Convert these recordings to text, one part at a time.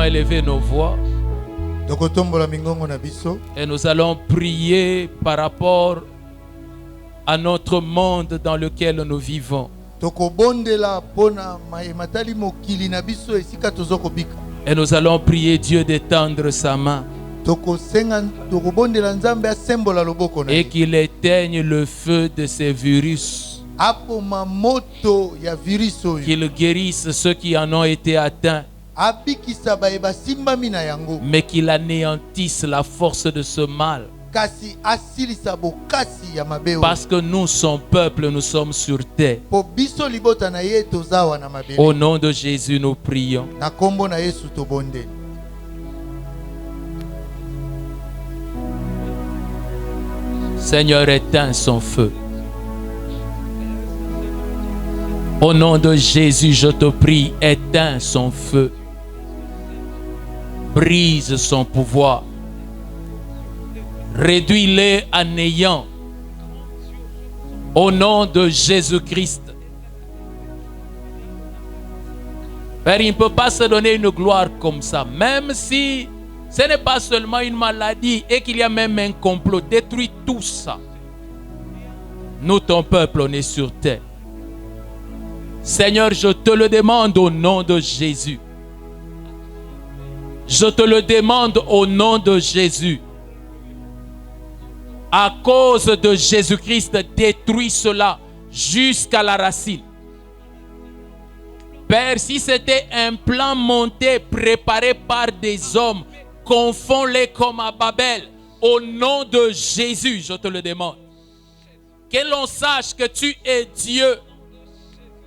élever nos voix et nous allons prier par rapport à notre monde dans lequel nous vivons. Et nous allons prier Dieu d'étendre sa main et qu'il éteigne le feu de ces virus, qu'il guérisse ceux qui en ont été atteints, mais qu'il anéantisse la force de ce mal. Parce que nous, son peuple, nous sommes sur terre. Au nom de Jésus, nous prions. Seigneur, éteins son feu. Au nom de Jésus, je te prie, éteins son feu. Brise son pouvoir. Réduis-les à néant. Au nom de Jésus-Christ. Père, il ne peut pas se donner une gloire comme ça. Même si ce n'est pas seulement une maladie et qu'il y a même un complot. Détruis tout ça. Nous, ton peuple, on est sur terre. Seigneur, je te le demande au nom de Jésus. Je te le demande au nom de Jésus. À cause de Jésus-Christ, détruis cela jusqu'à la racine. Père, si c'était un plan monté, préparé par des hommes, confonds-les comme à Babel. Au nom de Jésus, je te le demande. Que l'on sache que tu es Dieu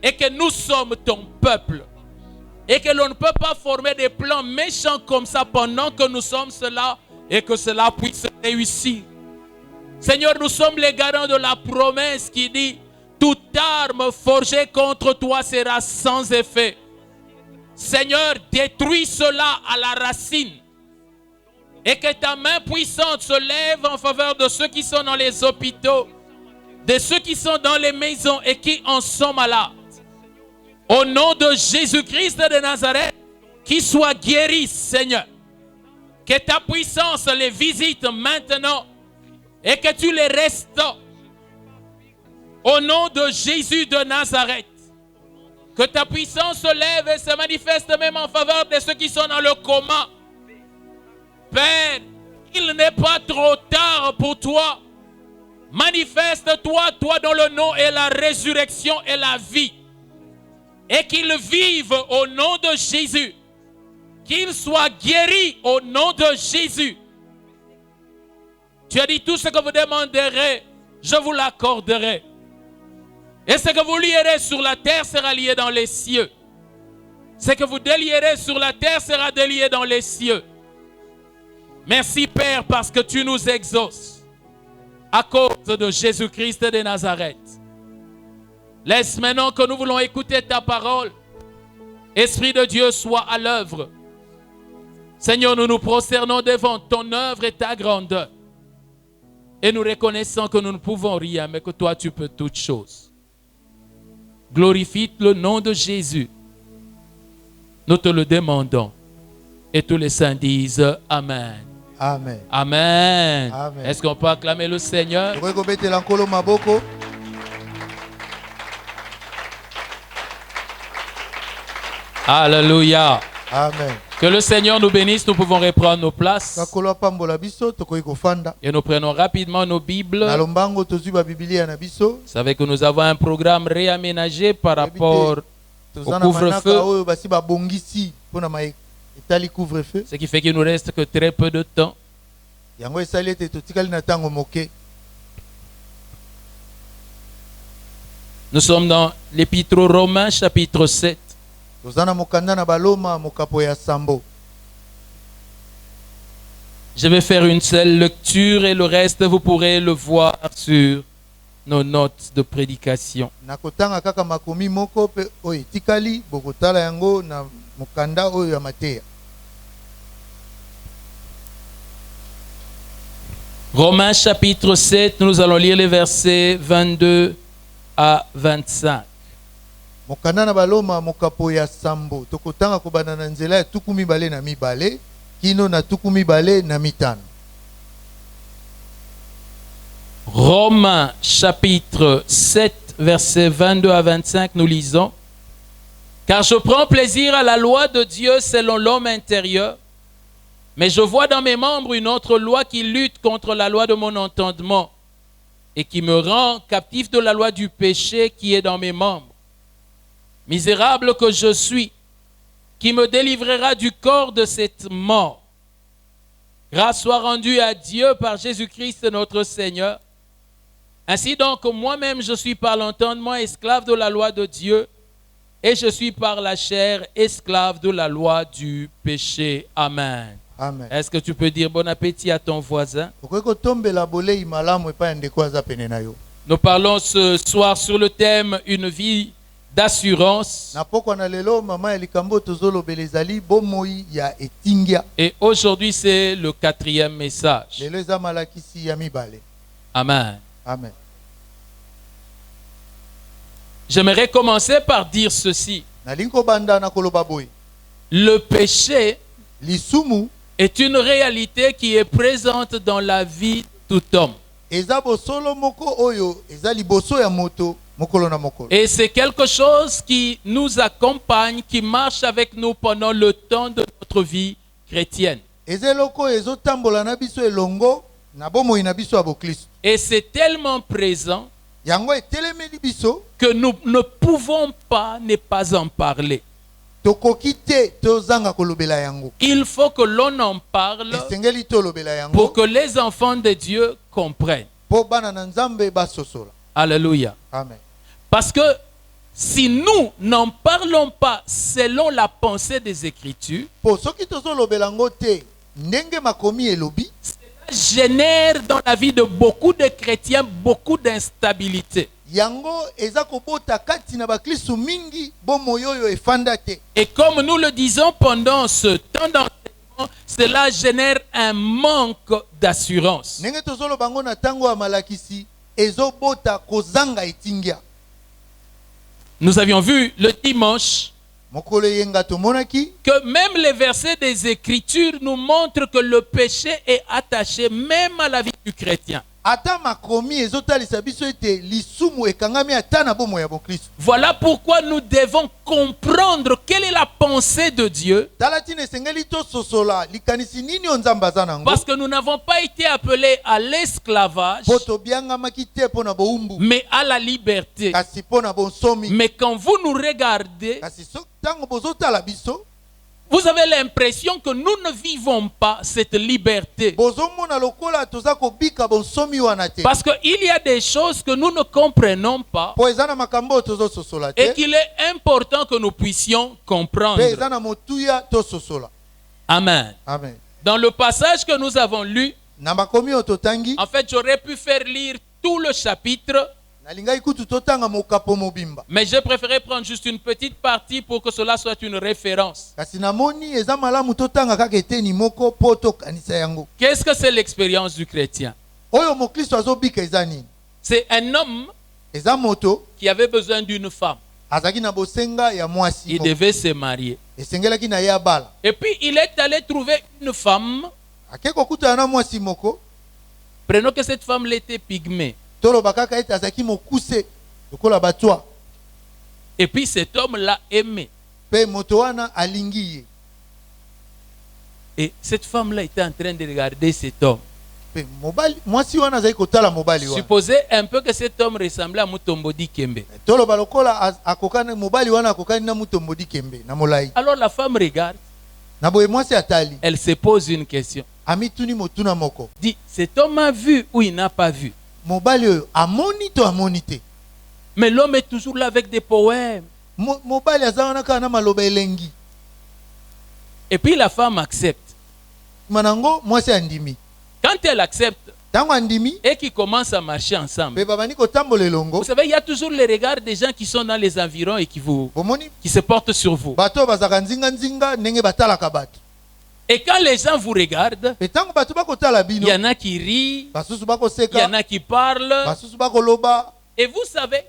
et que nous sommes ton peuple. Et que l'on ne peut pas former des plans méchants comme ça pendant que nous sommes cela et que cela puisse réussir. Seigneur, nous sommes les garants de la promesse qui dit « Toute arme forgée contre toi sera sans effet ». Seigneur, détruis cela à la racine. Et que ta main puissante se lève en faveur de ceux qui sont dans les hôpitaux, de ceux qui sont dans les maisons et qui en sont malades. Au nom de Jésus-Christ de Nazareth, qu'ils soient guéris, Seigneur. Que ta puissance les visite maintenant et que tu les restaures. Au nom de Jésus de Nazareth, que ta puissance se lève et se manifeste même en faveur de ceux qui sont dans le coma. Père, il n'est pas trop tard pour toi. Manifeste-toi, toi dont le nom est la résurrection et la vie. Et qu'ils vivent au nom de Jésus. Qu'ils soient guéris au nom de Jésus. Tu as dit tout ce que vous demanderez, je vous l'accorderai. Et ce que vous lierez sur la terre sera lié dans les cieux. Ce que vous délierez sur la terre sera délié dans les cieux. Merci Père parce que tu nous exauces. À cause de Jésus-Christ de Nazareth. Laisse maintenant que nous voulons écouter ta parole. Esprit de Dieu, sois à l'œuvre. Seigneur, nous nous prosternons devant ton œuvre et ta grandeur. Et nous reconnaissons que nous ne pouvons rien, mais que toi tu peux toutes choses. Glorifie le nom de Jésus. Nous te le demandons. Et tous les saints disent Amen. Amen. Amen. Amen. Est-ce qu'on peut acclamer le Seigneur? Alléluia. Amen. Que le Seigneur nous bénisse. Nous pouvons reprendre nos places. Et nous prenons rapidement nos Bibles. Vous savez que nous avons un programme réaménagé par rapport au couvre-feu. Ce qui fait qu'il ne nous reste que très peu de temps. Nous sommes dans l'Épître aux Romains, chapitre 7. Je vais faire une seule lecture et le reste vous pourrez le voir sur nos notes de prédication. Romains chapitre 7, nous allons lire les versets 22 à 25. mokanda na baloma mokapo ya sambo tokotanga kobana na nzela ya tuku mibale na mibale kino na tuku mibale na mitano. Romains chapitre 7 versets 22 à 25, nous lisons: Car je prends plaisir à la loi de Dieu selon l'homme intérieur, mais je vois dans mes membres une autre loi qui lutte contre la loi de mon entendement et qui me rend captif de la loi du péché qui est dans mes membres. Misérable que je suis, qui me délivrera du corps de cette mort? Grâce soit rendue à Dieu par Jésus-Christ notre Seigneur. Ainsi donc, moi-même, je suis par l'entendement esclave de la loi de Dieu, et je suis par la chair esclave de la loi du péché. Amen. Amen. Est-ce que tu peux dire bon appétit à ton voisin? Nous parlons ce soir sur le thème une vie d'assurance. Et aujourd'hui, c'est le 4e message. Amen. Amen. J'aimerais commencer par dire ceci. Le péché est une réalité qui est présente dans la vie de tout homme. Et c'est quelque chose qui nous accompagne, qui marche avec nous pendant le temps de notre vie chrétienne. Et c'est tellement présent que nous ne pouvons pas ne pas en parler. Il faut que l'on en parle pour que les enfants de Dieu comprennent. Alléluia. Amen. Parce que si nous n'en parlons pas selon la pensée des Écritures, ça génère dans la vie de beaucoup de chrétiens beaucoup d'instabilité. Et comme nous le disons pendant ce temps d'enseignement, cela génère un manque d'assurance. Nous avions vu le dimanche que même les versets des Écritures nous montrent que le péché est attaché même à la vie du chrétien. Voilà pourquoi nous devons comprendre quelle est la pensée de Dieu. Parce que nous n'avons pas été appelés à l'esclavage, mais à la liberté. Mais quand vous nous regardez, vous avez l'impression que nous ne vivons pas cette liberté. Parce qu'il y a des choses que nous ne comprenons pas et qu'il est important que nous puissions comprendre. Amen. Amen. Dans le passage que nous avons lu, en fait, j'aurais pu faire lire tout le chapitre, mais j'ai préféré prendre juste une petite partie pour que cela soit une référence. Qu'est-ce que c'est l'expérience du chrétien? C'est un homme qui avait besoin d'une femme. Il devait se marier. Et puis il est allé trouver une femme. Prenons que cette femme l'était pygmée. Et puis cet homme l'a aimé. Et cette femme-là était en train de regarder cet homme. Supposez un peu que cet homme ressemblait à Mutombodi Kembe. Alors la femme regarde. Elle se pose une question. Dit, cet homme a vu ou il n'a pas vu? Mais l'homme est toujours là avec des poèmes. Et puis la femme accepte. Quand elle accepte et qu'ils commencent à marcher ensemble, vous savez, il y a toujours les regards des gens qui sont dans les environs et qui se portent sur vous. Et quand les gens vous regardent, il y en a qui rient, il y en a qui parlent. Et vous savez,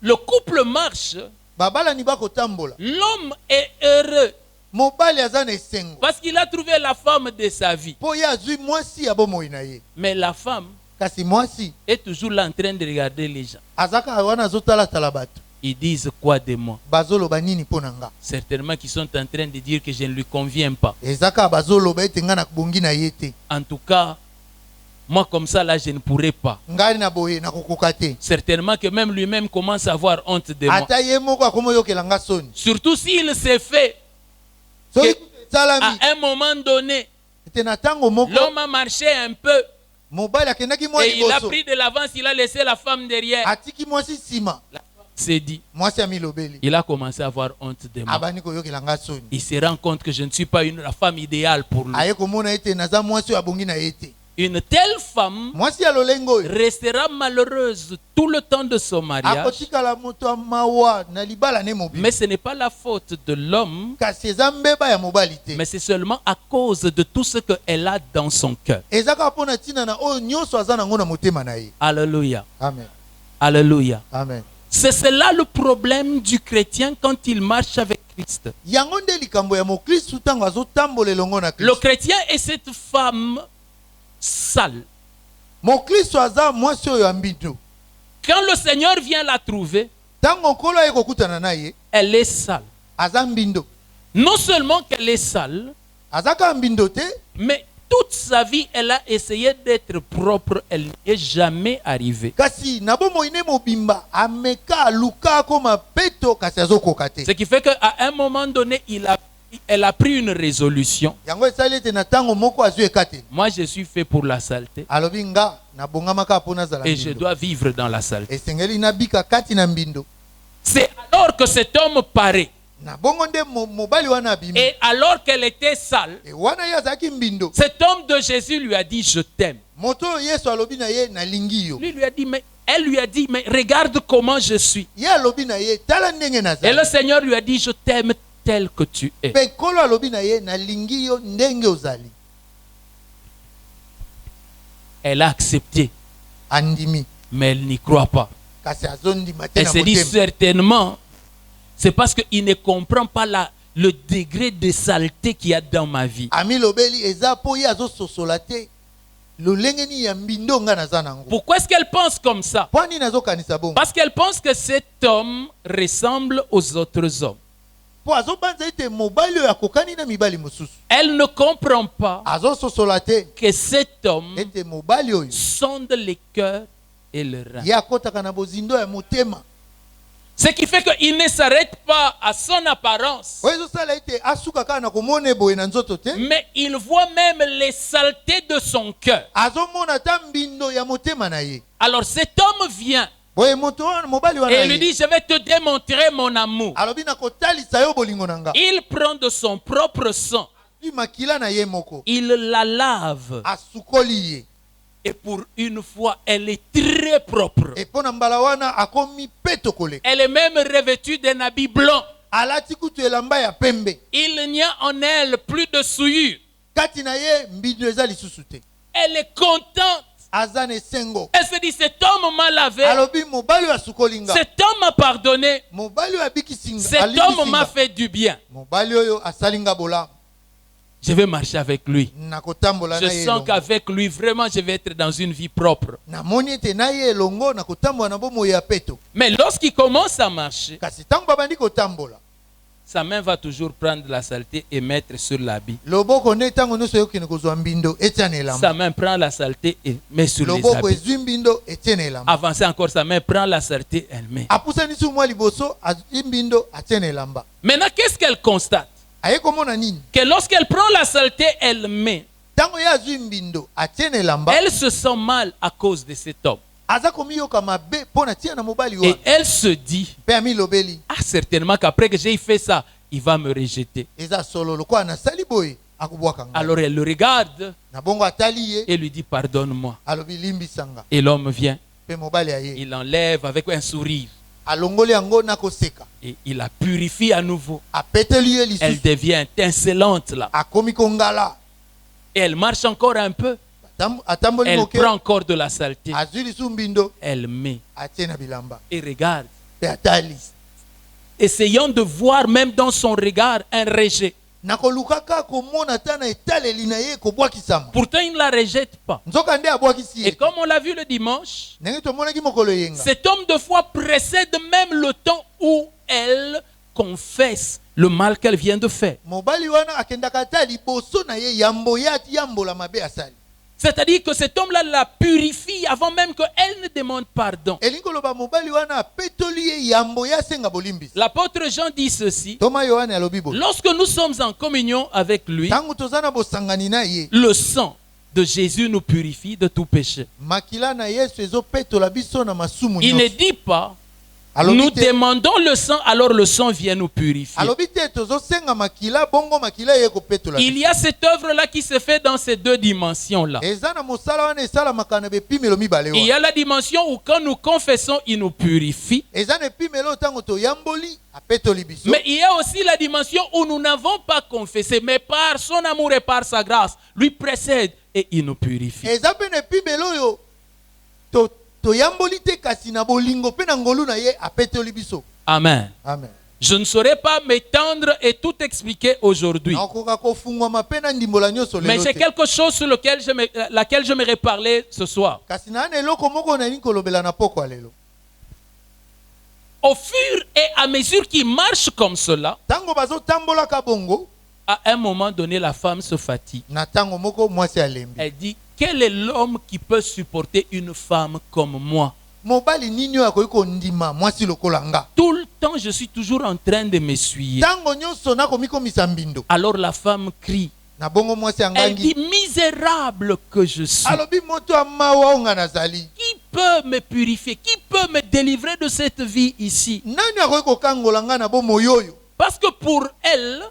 le couple marche, babalani bakotambola l'homme est heureux mobali aza na esengo parce qu'il a trouvé la femme de sa vie. mpo ye azwi mwasi ya bomoi na ye. Mais la femme kasi mwasi est toujours là en train de regarder les gens. azaka wana azotalatala bato Ils disent quoi de moi? bazoloba nini mpo na nga. Certainement qu'ils sont en train de dire que je ne lui conviens pas. ezaka bazoloba ete nga na bongi na ye te. En tout cas, moi comme ça là, je ne pourrais pas. ngai na boye nakokoka te. Certainement que même lui-même commence à avoir honte de moi. ata ye moko akoma oyokela nga soni. Surtout s'il s'est fait soki à esalami un moment donné, ete na ntango moko l'homme a marché un peu mobali akendaki mwa et il a liboso pris de l'avance, il a laissé la femme derrière. atiki mwasi nsima. La femme s'est dit, mwasi amilobeli il a commencé à avoir honte de moi. abandi koyokela nga soni. Il se rend compte que je ne suis pas la femme idéale pour lui. aye komona ete naza mwasi oyo abongi na ye te. Une telle femme mwasi ya lolenge oyo restera malheureuse tout le temps de son mariage. akotikala moto ya mawa na libala ne mobili. Mais ce n'est pas la faute de l'homme, kasi eza mbeba ya mobali te. mais c'est seulement à cause de tout ce qu'elle a dans son cœur. eza kaka mpo na ntina na oyo nyonso aza nango na motema na ye. Alléluia. amen Alléluia. amen. C'est cela le problème du chrétien quand il marche avec Christ. yango nde likambo ya mokristu ntango azotambola elongo na Le kristu. chrétien est cette femme sale. mokristu aza mwasi oyo ya mbindo. Quand le Seigneur vient la trouver, ntango nkolo aye kokutana na ye elle est sale. aza mbindo. Non seulement qu'elle est sale, aza kaka mbindo te, mais toute sa vie, elle a essayé d'être propre. Elle n'y est jamais arrivée. kasi na bomoi ne mobimba ameka aluka akoma peto kasi azokoka te. Ce qui fait qu'à un moment donné, elle a pris une résolution. yango esali ete na ntango moko azwi ekateli. Moi, je suis fait pour la saleté alobi nga nabongamaka mpo nazala et je mbindo. dois vivre dans la saleté. esengeli nabika kati na mbindo. C'est alors que cet homme paraît. na bongo nde mobali wana abimi. Et alors qu'elle était sale, e wana ye azalaki mbindo. cet homme de Jésus lui a dit, je t'aime. moto oyo yesu alobi na ye nalingi yo. Lui a dit, mais elle lui a dit, mais regarde comment je suis. ye alobi na ye tala ndenge Et nazali. le Seigneur lui a dit, je t'aime tel que tu es. mpe nkolo alobi na ye nalingi yo ndenge ozali. Elle a accepté, andimi mais elle n'y croit pas. kasi azondima te Elle na se dit motema. certainement, c'est parce qu'il ne comprend pas le degré de saleté qu'il y a dans ma vie. amilobeli eza mpo ye azososola te lolenge nini ya mbindo nga naza nango. Pourquoi est-ce qu'elle pense comme ça? mpo nini azokanisa bongo. Parce qu'elle pense que cet homme ressemble aux autres hommes. mpo azobanza ete mobali oyo akokani na mibali mosusu. Elle ne comprend pas azososola te que cet homme ete mobali oyo sonde les cœurs et le rein. ye akotaka na bozindo ya motema. Ce qui fait qu'il ne s'arrête pas à son apparence, oyo ezosala ete asuka kaka na komona eboye na nzoto te. mais il voit même les saletés de son cœur. azomona ata mbindo ya motema na ye. Alors cet homme vient boye moto wana mobali wana et lui ye dit, je vais te démontrer mon amour. alobi na kotalisa yo bolingo na nga. Il prend de son propre sang, azwi makila na ye moko il la lave asukoli ye. et pour une fois, elle est très propre. e mpo na mbala wana akomi peto koleka. Elle est même revêtue d'un habit blanc. alati kutu elamba ya pembe. Il n'y a en elle plus de souillure. kati na ye mbindo eza lisusu te. Elle est contente. aza na esengo. Elle se dit, cet homme m'a lavé, alobi mobali oyo asukoli nga. cet homme m'a pardonné, mobali oyo abikisi nga, cet alimbisi homme m'a nga. fait du bien. mobali oyo asali nga bolamu. Je vais marcher avec lui. nakotambola Je na ye sens elongo. qu'avec lui, vraiment, je vais être dans une vie propre. namoni ete na ye elongo nakotambola na bomoi ya peto. Mais lorsqu'il commence à marcher, kasi ntango babandi kotambola sa main va toujours prendre la saleté et mettre sur l'habit. loboko nde ntango nyonso eyokende kozwa mbindo etia na elamba. Sa main prend la saleté et met sur les loboko habits. ezwi mbindo etie na elamba. Avancer encore, sa main prend la saleté, elle met. apusanisi mwa liboso azwi mbindo atie na elamba. Maintenant, qu'est-ce qu'elle constate? aye komona nini. Que lorsqu'elle prend la saleté, elle met. ntango ye azwi mbindo atie na elamba. Elle se sent mal à cause de cet homme. aza komiyoka mabe mpo na tia na mobali Et wana. elle se dit, mpe amilobeli ah, certainement qu'après que j'ai fait ça, il va me rejeter. eza solo lokola nasali boye akobwaka nga. Alors elle le regarde na bongo atali ye et lui dit, pardonne-moi. alobi limbisanga. Et l'homme vient, mpe mobali aye il enlève avec un sourire alongoli yango na koseka. et il la purifie à nouveau. apeteli ye Elle lisusu devient étincelante là. akomi kongala. Et elle marche encore un peu. atamboli Elle moke prend encore de la saleté. azwi lisu mbindo Elle met atie na bilamba. et regarde. pe atali. Essayant de voir même dans son regard un rejet. Nakoluka kaka komona tana etaleli na ye kobwakisama. Pourtant, il ne la rejette pas. Nzoka nde abwakisi Et ye. comme on l'a vu le dimanche, Ndenge tomonaki mokolo yenga. cet homme de foi précède même le temps où elle confesse le mal qu'elle vient de faire. Mobali wana akendaka ata liboso na ye yambo yati yambola mabe asali. C'est-à-dire que cet homme-là la purifie avant même qu'elle ne demande pardon. Elingi koloba mobali wana apetoli ye yambo ya senga bolimbisi. L'apôtre Jean dit ceci. Toma Yohane alobi bo. Lorsque nous sommes en communion avec lui, Tango tozana bosangani na ye. le sang de Jésus nous purifie de tout péché. Makila na Yesu ezopetola biso na masumu Il ne nyonso. dit pas, Alobi nous te- demandons le sang, alors le sang vient nous purifier. alobi te tozosenga makila bongo makila ye kopetola. Il y a cette œuvre-là qui se fait dans ces deux dimensions-là. Eza na mosala wana esalamaka na bepimelo mibale Il y wana. a la dimension où quand nous confessons, il nous purifie. Eza na epimelo ntango toyamboli apetoli biso. Mais il y a aussi la dimension où nous n'avons pas confessé, mais par son amour et par sa grâce, lui précède et il nous purifie. Eza pe na epimelo oyo toyamboli te kasi na bolingo pe na ngolu na ye apetoli biso. Amen. Amen. Je ne saurais pas m'étendre et tout expliquer aujourd'hui. Nakoka kofungwama pe na ndimbola nyonso Mais lelo j'ai te. quelque chose sur laquelle j'aimerais parler ce soir. Kasi na ana eloko moko nalingi kolobela na poko ya lelo. Au fur et à mesure qu'il marche comme cela, Tango bazotambolaka bongo, à un moment donné, la femme se fatigue. na tango moko mwasi alembi. Elle dit, quel est l'homme qui peut supporter une femme comme moi? Mobali nini oyo akoki kondima mwasi lokola nga. Tout le temps, je suis toujours en train de m'essuyer. Tango nyonso nakomikomisa mbindo. Alors la femme crie. Na bongo mwasi Elle dit, angangi. misérable que je suis. Alobi moto amawa onga nazali. Qui peut me purifier? Qui peut me délivrer de cette vie ici? Nani akoki kokangola nga na bomoi oyo? Parce que pour elle,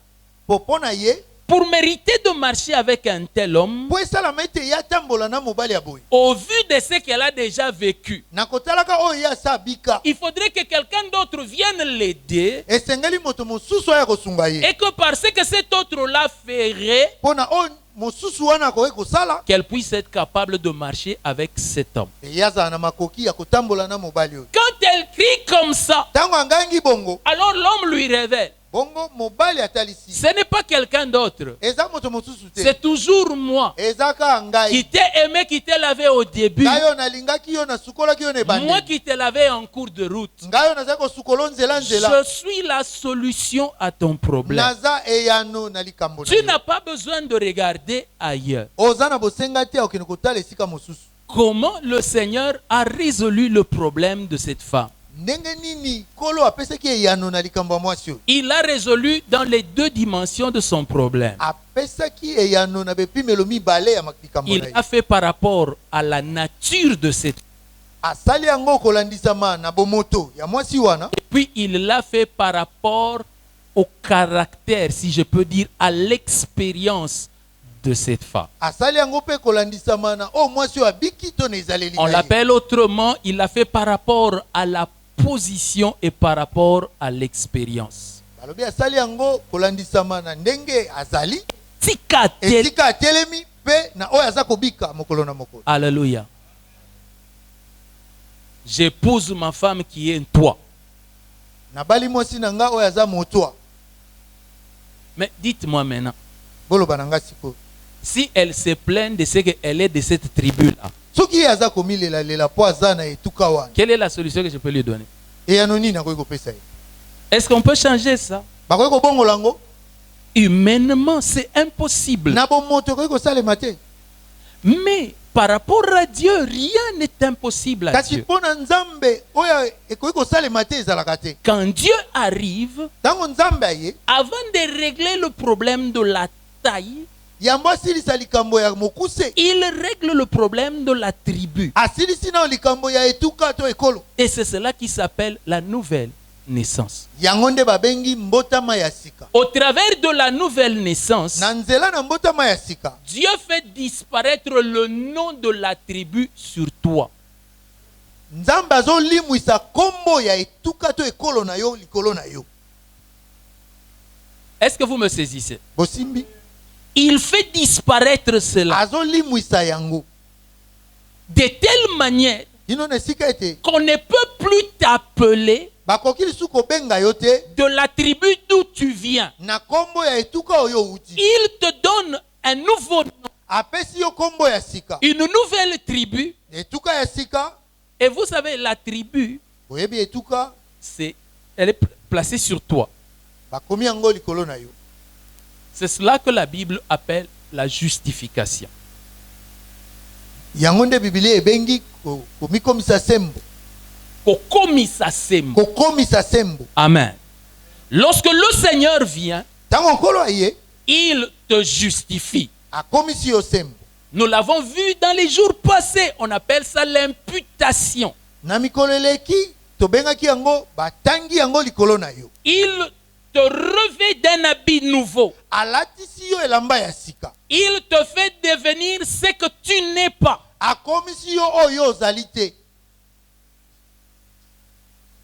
Popo na ye, pour mériter de marcher avec un tel homme, po esalama ete ye atambola na mobali ya boye. au vu de ce qu'elle a déjà vécu, Nakotalaka oyo ye asa bika. il faudrait que quelqu'un d'autre vienne l'aider Esengeli moto mosusu aya kosunga ye. et que parce que cet autre-là ferait, Pona oyo mosusu wana akoki kosala, qu'elle puisse être capable de marcher avec cet homme. ye azala na makoki ya kotambola na mobali oyo. Quand elle crie comme ça, Tango angangi bongo, alors l'homme lui révèle, bongo mobali atalisi. ce n'est pas quelqu'un d'autre, Eza moto mosusu te. c'est toujours moi Eza ka qui ngai. t'ai aimé, qui t'ai lavé au début, Ngai oyo nalingaki yo nasukolaki yo na moi ebandeli. qui t'ai lavé en cours de route. Ngai oyo nazali kosukola nzela nzela. Je suis la solution à ton problème. Naza eyano na likambo na Tu yo. n'as pas besoin de regarder ailleurs. Oza na bosenga te okende kotala esika mosusu. Comment le Seigneur a résolu le problème de cette femme? Ndenge nini kolo apesaki eyano na likambo ya mwasi oyo? Il a résolu dans les deux dimensions de son problème. Apesaki eyano na bepimelo mibale ya likambo na Il ye. a fait par rapport à la nature de cette femme. Asali yango kolandisama na bomoto ya mwasi wana. Et puis il l'a fait par rapport au caractère, si je peux dire, à l'expérience de cette femme. Asali yango pe kolandisama na o mwasi oyo abiki to na ezaleli On na ye. l'appelle autrement, il l'a fait par rapport à la position et par rapport à l'expérience. Balobi asali yango kolandisama na ndenge azali. Tika-tel- Esika atelemi pe na oyo aza kobika mokolo na mokolo. Alléluia. J'épouse ma femme qui est en toi. Nabali mwasi na nga oyo aza motwa. Mais dites-moi maintenant, Boloba na nga siko. si elle se plaint de ce qu'elle est de cette tribu-là, Soki ye aza komilela lela po aza na etuka wana. quelle est la solution que je peux lui donner? Eyano nini akoki kopesa ye? Est-ce qu'on peut changer ça? Bakoki kobongola yango? Humainement, c'est impossible. Na bomoto okoki kosalema te. Mais par rapport à Dieu, rien n'est impossible à Kasi Dieu. mpo na Nzambe oyo ekoki kosalema te ezalaka te. Quand Dieu arrive, Ntango Nzambe aye, avant de régler le problème de la taille, yambo asilisa likambo ya mokuse. il règle le problème de la tribu. Asilisi na likambo ya etuka to ekolo. Et c'est cela qui s'appelle la nouvelle naissance. Yango nde babengi mbotama ya sika. Au travers de la nouvelle naissance, Na nzela na mbotama ya sika, Dieu fait disparaître le nom de la tribu sur toi. Nzambe azolimwisa kombo ya etuka to ekolo na yo likolo na yo. Est-ce que vous me saisissez? Bosimbi Il fait disparaître cela azolimwisa yango. de telle manière Ino na sika ete qu'on ne peut plus t'appeler bakoki lisusu kobenga yo te de la tribu d'où tu viens. na kombo ya etuka oyo outi. Il te donne un nouveau nom, Apesi yo kombo ya sika, une nouvelle tribu. etuka ya sika. Et vous savez, la tribu, Boyebi etuka elle est placée sur toi. bakomi yango likolo na yo. C'est cela que la Bible appelle la justification. Yango nde Biblia ebengi komikomisa sembo, Kokomisa sembo. kokomisa sembo. Amen. Lorsque le Seigneur vient, Tango nkolo aye il te justifie. akomisi yo sembo. Nous l'avons vu dans les jours passés. On appelle ça l'imputation. Na mikolo eleki tobengaki yango batangi yango likolo na yo. Il te revêt d'un habit nouveau. Alatisi yo elamba ya sika. Il te fait devenir ce que tu n'es pas. Akomisi yo oyo ozali te.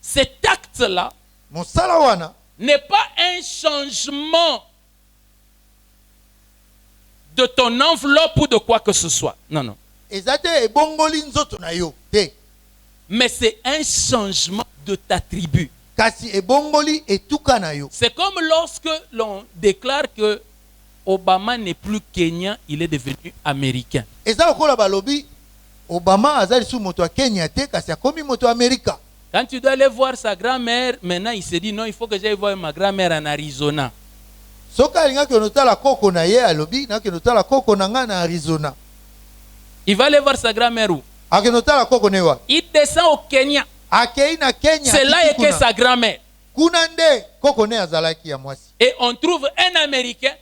Cet acte-là Mosala wana n'est pas un changement de ton enveloppe ou de quoi que ce soit. Non, non. eza te ebongoli nzoto na yo te, Mais c'est un changement de ta tribu. kasi ebongoli etuka na yo. C'est comme lorsque l'on déclare que Obama n'est plus kenyan, il est devenu américain. Eza lokola balobi Obama aza lisusu moto ya Kenya te, kasi akomi moto ya Amerika. Quand tu dois aller voir sa grand-mère, maintenant il se dit non, il faut que j'aille voir ma grand-mère en Arizona. Soka alingaki onotala koko na ye alobi naki onotala koko na nga na Arizona. Il va aller voir sa grand-mère où? Akenotala koko ne wa. Il descend au Kenya. Akei na Kenya. C'est là qu'est sa grand-mère. Kuna nde koko ne azalaki ya mwasi. Et on trouve un Américain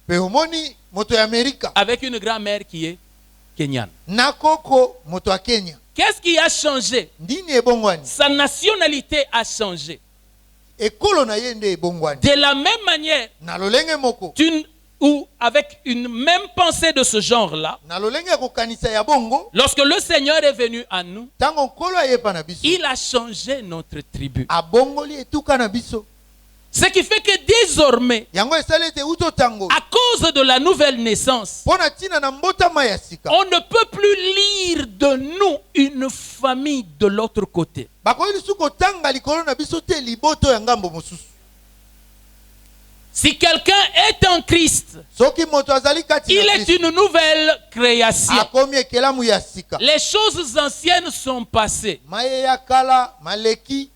Pe omoni moto ya Amerika avec une grand-mère qui est kenyane. na koko moto ya Kenya. Qu'est-ce qui a changé? Ndini ebongwani? Sa nationalité a changé. Ekolo na ye nde ebongwani. De la même manière, Na lolenge moko. ou avec une même pensée de ce genre-là, Na lolenge ya kokanisa ya bongo. lorsque le Seigneur est venu à nous, Tango nkolo ayepa na biso. il a changé notre tribu. Abongoli etuka na biso. Ce qui fait que désormais, Yango esalete uto tango. à cause de la nouvelle naissance, Pona tina na mbotama ya sika. on ne peut plus lire de nous une famille de l'autre côté. Bakoyi lisusu kotanga likolo na biso te liboto ya ngambo mosusu. Si quelqu'un est en Christ, Soki moto azali kati il na est Kristo, une nouvelle création. akomi ekelamu ya sika. Les choses anciennes sont passées Maye ya kala maleki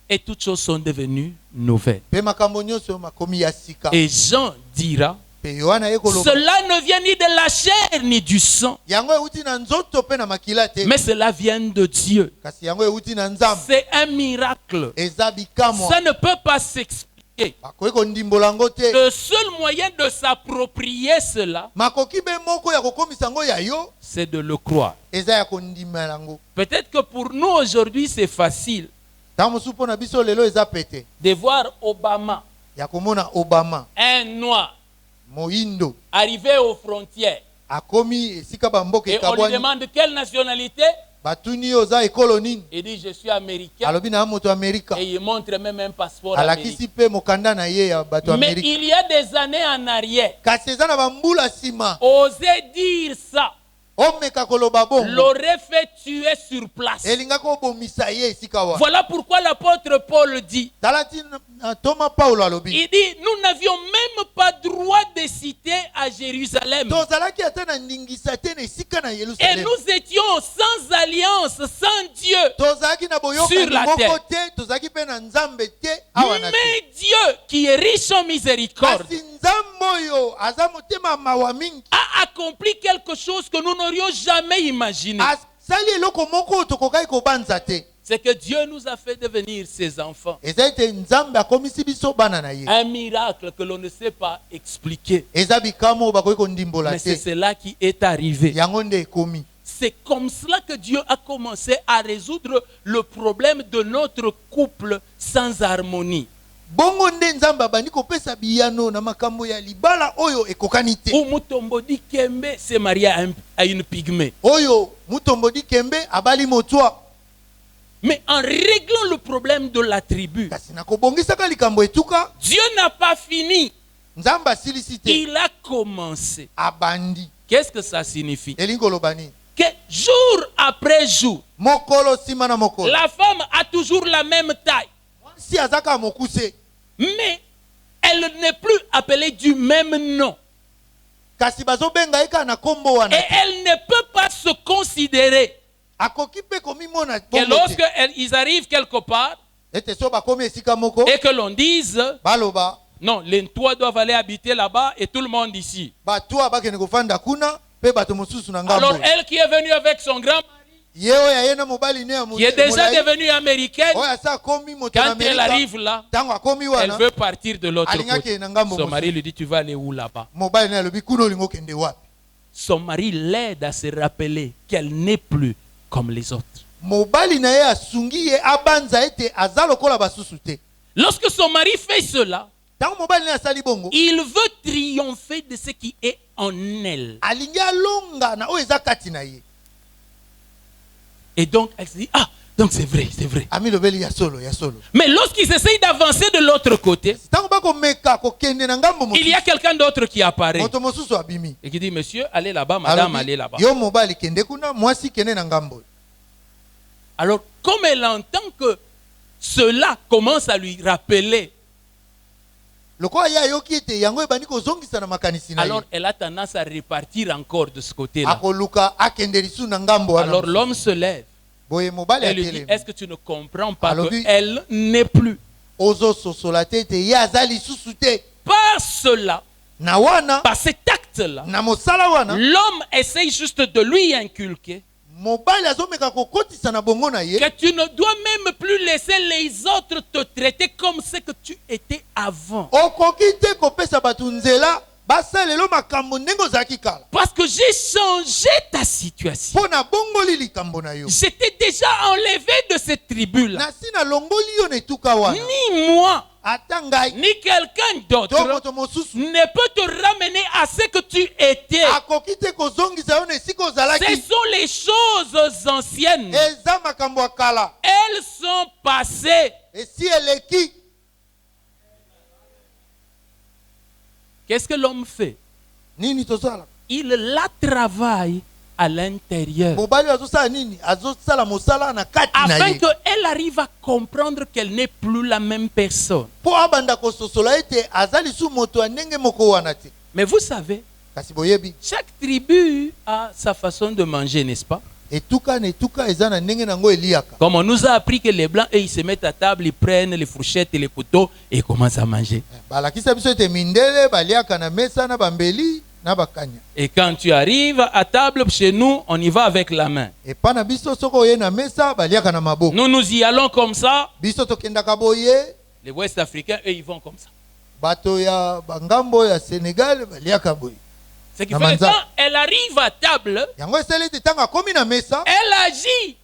et toutes choses sont devenues nouvelles. pe makambo nyonso makomi ya sika. Et Jean dira, Pe Yohana ekoloba. cela ne vient ni de la chair ni du sang, Yango euti na nzoto pe na makila te. mais cela vient de Dieu. Kasi yango euti na nzambe. C'est un miracle. Eza bikamwa. Ça ne peut pas s'expliquer. Bakoki kondimbola yango te. Le seul moyen de s'approprier cela, Makoki be moko ya kokomisa yango ya yo. c'est de le croire. Eza ya kondima yango. Peut-être que pour nous aujourd'hui, c'est facile Tango mosusu mpo na biso lelo eza pete. de voir Obama, Ya komona Obama. un noir, Moindo. arriver aux frontières. Akomi esika bamboka Et on lui ekabwani. demande quelle nationalité. Batuni oza ekolo nini? Il dit, je suis américain. Alobi na moto Amerika. Et il montre même un passeport américain. Alakisi pe mokanda na ye ya bato Mais Amerika. il y a des années en arrière, Kasi eza na bambula nsima. oser dire ça Omeka koloba bongo. l'aurait fait tuer sur place. Elingaki obomisa ye esika wa. Voilà pourquoi l'apôtre Paul dit, Tala ti na Thomas Paulo alobi. il dit, nous n'avions même pas droit de citer à Jérusalem. Tozalaki ata na ndingisa te na esika na Et Yerusalem. nous étions sans alliance, sans Dieu. Tozalaki na Sur boyokani la moko terre. te. Tozalaki pe na nzambe te awa na te. Mais Dieu, qui est riche en miséricorde, Kasi nzambe oyo aza motema mawa mingi. a accompli quelque chose que nous n'aurions jamais imaginé. Asali eloko moko oyo tokokaki kobanza te. C'est que Dieu nous a fait devenir ses enfants. Eza ete nzambe akomisi biso bana na ye. Un miracle que l'on ne sait pas expliquer. Eza bikamo oyo bakoki kondimbola Mais c'est te. cela qui est arrivé. Yango nde ekomi. C'est comme cela que Dieu a commencé à résoudre le problème de notre couple sans harmonie. Bongo nde nzambe abandi kopesa biyano na makambo ya libala oyo ekokani te. Où Mutombodi Kembe s'est marié à une pygmée. Oyo Mutombodi Kembe abali motwa. Mais en réglant le problème de la tribu, Kasi na kobongisaka likambo etuka. Dieu n'a pas fini. Nzambe asilisi te. Il a commencé. Abandi. Qu'est-ce que ça signifie? Elingi oloba nini? Que jour après jour, mokolo sima na mokolo. La femme a toujours la même taille. Si azaka mokuse. Mais elle n'est plus appelée du même nom. Kasi bazobenga eka na kombo wana. Et elle ne peut pas se considérer Akoki pe komimona que lorsqu'ils arrivent quelque part ete so bakomi esika moko. et que l'on dise Baloba. non, les toits doivent aller habiter là-bas et tout le monde ici. Batua bakene kofanda kuna pe bato mosusu na ngambo. Alors elle qui est venue avec son grand Ye oya yena mobali ne qui est déjà devenue américaine, oya sa komi moto na quand elle arrive là, tango akomi elle wana. veut partir de l'autre Alingaki côté. na ngambo Son mosusu. mari lui dit, tu vas aller où là-bas? Mobali na lobi kuno lingo kende wapi. Son mari l'aide à se rappeler qu'elle n'est plus comme les autres. Mobali na ye asungi ye abanza ete azalo kola basusu te. Lorsque son mari fait cela, Tango mobali na asali bongo. il veut triompher de ce qui est en elle. Alingi alonga na oyo eza kati na ye. Et donc, elle se dit, ah, donc c'est vrai, c'est vrai. Ami lobeli ya solo, ya solo. Mais lorsqu'ils essayent d'avancer de l'autre côté, Tango bako meka ko kende na ngambo mosusu. il y a quelqu'un d'autre qui apparaît Moto mosusu abimi. et qui dit, monsieur, allez là-bas, madame, Alobi, allez là-bas. yo mobali kende kuna, mwasi kende na ngambo. Alors, comme elle entend que cela commence à lui rappeler, Lokola ya yoki ete yango ebandi kozongisa na makanisi na ye. alors elle a tendance à repartir encore de ce côté-là. Akoluka akende lisu na ngambo wana. Alors l'homme se lève Boye mobali et lui dit, atelemi. est-ce que tu ne comprends pas Alobi, qu'elle n'est plus? Ozo sosola te ete ye aza lisusu te. Par cela, Na wana, par cet acte-là, na mosala wana, l'homme essaye juste de lui inculquer mobali azomeka kokotisa na bongo na ye. que tu ne dois même plus laisser les autres te traiter comme ce que tu étais avant. Okoki te kopesa bato nzela basalelo makambo ndenge ozalaki kala. Parce que j'ai changé ta situation. Mpo na bongoli likambo na yo. J'étais déjà enlevé de cette tribu-là. Nasi na longoli yo na etuka wana. Ni moi, Ata ngai ni quelqu'un to d'autre moto mosusu ne peut te ramener à ce que tu étais. akoki te kozongisa yo na esika Ce ozalaki. sont les choses anciennes. Eza makambo ya kala. Elles sont passées. Esi eleki. Qu'est-ce que l'homme fait? Nini tozala? Il la travaille à l'intérieur Mobali azosala nini? Azosala mosala na kati na afin ye. qu'elle arrive à comprendre qu'elle n'est plus la même personne. Po abanda kososola ete azali su moto ya ndenge moko wana te. Mais vous savez, Kasi boyebi. chaque tribu a sa façon de manger, n'est-ce pas? Etuka na etuka eza na ndenge nango eliaka. Comme on nous a appris que les blancs, eux, ils se mettent à table, ils prennent les fourchettes et les couteaux et ils commencent à manger. Balakisa biso ete mindele baliaka na mesa na bambeli na bakanya. Et quand tu arrives à table chez nous, on y va avec la main. Epa na biso soko oye na mesa baliaka na maboko. Nous y allons comme ça. Biso tokendaka boye. Les Ouest-Africains, eux, ils vont comme ça. Bato ya bangambo ya Sénégal baliaka boye. Ce qui fait que quand elle arrive à table, Yango esali ete tanga komi na mesa. elle agit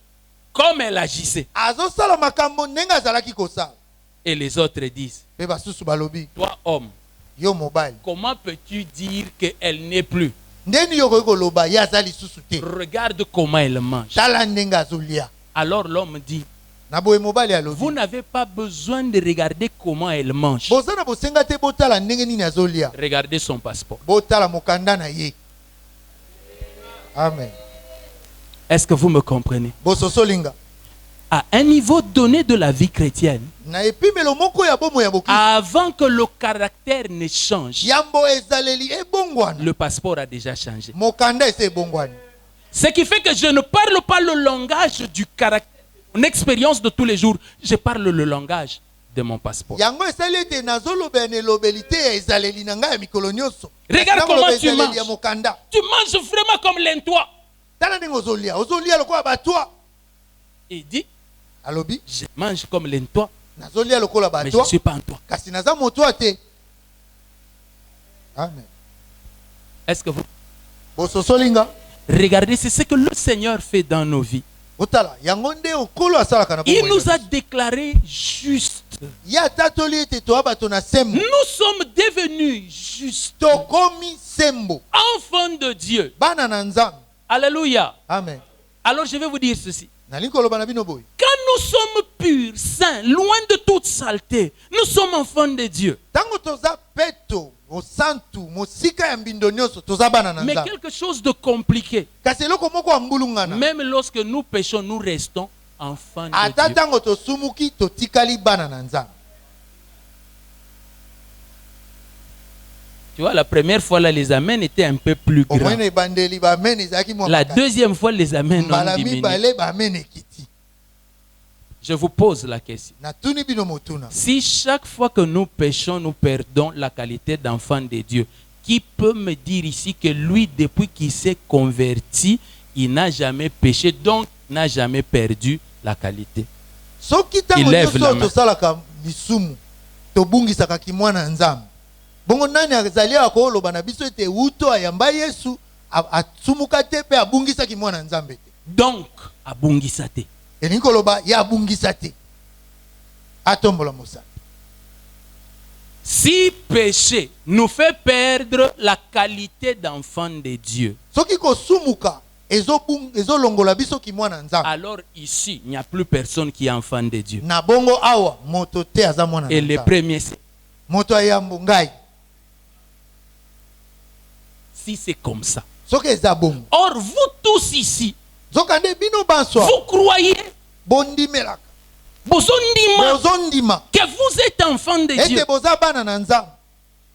comme elle agissait. Azosala makambo ndenge azalaki kosala. Et les autres disent, Pe basusu balobi. toi homme, Yo mobali. comment peux-tu dire qu'elle n'est plus? Ndeni yo koloba ya azali susu te. Regarde comment elle mange. Tala ndenge azolia. Alors l'homme dit, Na boye mobali alobi. vous n'avez pas besoin de regarder comment elle mange. Bozana bosenga te botala ndenge nini azolia. Regardez son passeport. Botala mokanda na ye. Amen. Est-ce que vous me comprenez? Bososolinga. À un niveau donné de la vie chrétienne, Na epimelo moko ya bomo ya boki. avant que le caractère ne change, Yambo ezaleli ebongwana. le passeport a déjà changé. Mokanda ese ebongwani. Ce qui fait que je ne parle pas le langage du caractère, mon expérience de tous les jours, je parle le langage de mon passeport. Yango esali ete nazoloba na elobeli te ya ezaleli na ngai ya mikolo nyonso. Regarde Kasi comment nakoloba tu ezaleli manges. ya mokanda. Tu manges vraiment comme l'entois. Tala ndenge ozolia. Ozolia lokola batwa. Il dit, Alobi. je mange comme l'entois, Nazolia lokola mais je batwa. ne suis pas en toi. Kasi naza motwa te. Amen. Est-ce que vous Bososolinga. regardez, c'est ce que le Seigneur fait dans nos vies. Otala. Yango nde okolo asalaka na Il bomo. nous a déclaré juste. Ya tatoli ete toa bato na sembo. Nous sommes devenus justes, Tokomi sembo. enfants de Dieu. Bana na nzambe. Alléluia. Amen. Alors je vais vous dire ceci. Nalingi koloba na bino boy. Quand nous sommes purs, saints, loin de toute saleté, nous sommes enfants de Dieu. Tango toza peto mosantu mosika ya mbindo nyonso toza bana na Mais Nzambe. quelque chose de compliqué. Kasi eloko moko ya mbulungana. Même lorsque nous péchons, nous restons enfants de Ata Dieu. tango tosumuki totikali bana na Nzambe. Tu vois, la première fois, là, les amens étaient un peu plus grands. Omwene bandeli ba men ezaki mo. La deuxième fois, les amens ont Mbala diminué. mibale ba men ekiti. Je vous pose la question. Na tuni bino motuna. Si chaque fois que nous péchons, nous perdons la qualité d'enfant de Dieu, qui peut me dire ici que lui, depuis qu'il s'est converti, il n'a jamais péché, donc n'a jamais perdu la qualité? Soki tango Lève la nyonso main. tosalaka lisumu tobungisaka kimwana Nzambe. Bongo nani azali akoloba na biso ete uto ayamba Yesu atsumuka te pe abungisa kimwana Nzambe te. Donc, abungisa te. Elingi koloba ya abungisa te. Atombola mosala. Si péché nous fait perdre la qualité d'enfant de Dieu, Soki kosumuka ezolongola biso kimwana Nzambe. alors ici, il n'y a plus personne qui est enfant de Dieu. Na bongo awa moto te aza mwana Et le Nzambe. premier, c'est Moto ayambo ngai. si c'est comme ça. Soki eza bongo. Or, vous tous ici, Zokande bino banswa. vous croyez, Bondimelaka. bozondima, Bozondima. que vous êtes enfant de Dieu. Ete boza bana na Nzambe.